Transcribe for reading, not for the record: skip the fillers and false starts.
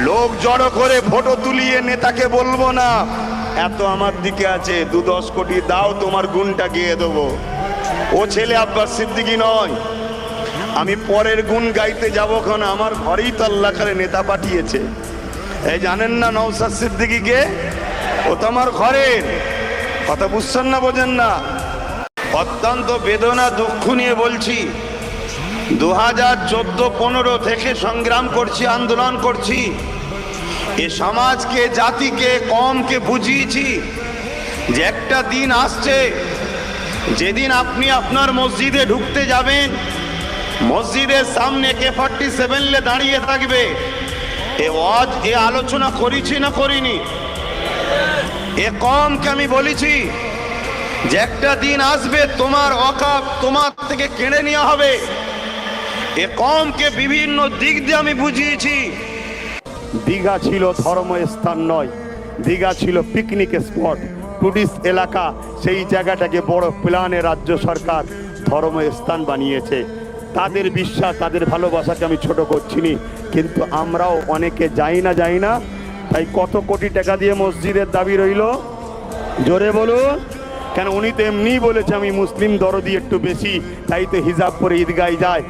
লোক জড়ো করে ফটো তুলিয়ে নেতাকে বলবো না এত আমার দিকে আছে 2-10 কোটি দাও তোমার গুণটা গিয়ে দেবো। ও ছেলে আব্বাস সিদ্দিকী নয়। আমি পরের গুণ গাইতে যাবো কারণ আমার ঘরেই তো আল্লাহ করে নেতা পাঠিয়েছে। এই জানেন না নওশাদ সিদ্দিকীকে? ও তো আমার ঘরের। কথা বুঝছেন না, বোঝেন না? অত্যন্ত বেদনা দুঃখ নিয়ে বলছি, 2014-15 থেকে সংগ্রাম করছি, আন্দোলন করছি। এ সমাজকে, জাতিকে, কমকে বুঝিয়েছি যে একটা দিন আসছে যেদিন আপনি আপনার মসজিদে ঢুকতে যাবেন, মসজিদের সামনে K47 দাঁড়িয়ে থাকবে। এ ওয়াজ, এ আলোচনা করেছি না করিনি? এ কমকে আমি বলেছি যে একটা দিন আসবে তোমার ওয়াকাফ তোমার থেকে কেড়ে নেওয়া হবে। এ কমকে বিভিন্ন দিক দিয়ে আমি বুঝিয়েছি। দীঘা ছিল ধর্মস্থান নয়, দীঘা ছিল পিকনিক স্পট, টুরিস্ট এলাকা। সেই জায়গাটাকে বড় প্ল্যানে রাজ্য সরকার ধর্মস্থান বানিয়েছে। তাদের বিশ্বাস, তাদের ভালোবাসাকে আমি ছোট করছিনি, কিন্তু আমরাও অনেকে যাই না। তাই কত কোটি টাকা দিয়ে মসজিদের দাবি রইল, জোরে বলুন। কেন উনি তো এমনিই বলেছে আমি মুসলিম দরদি একটু বেশি, তাই তো হিজাব পরে ঈদগায় যায়।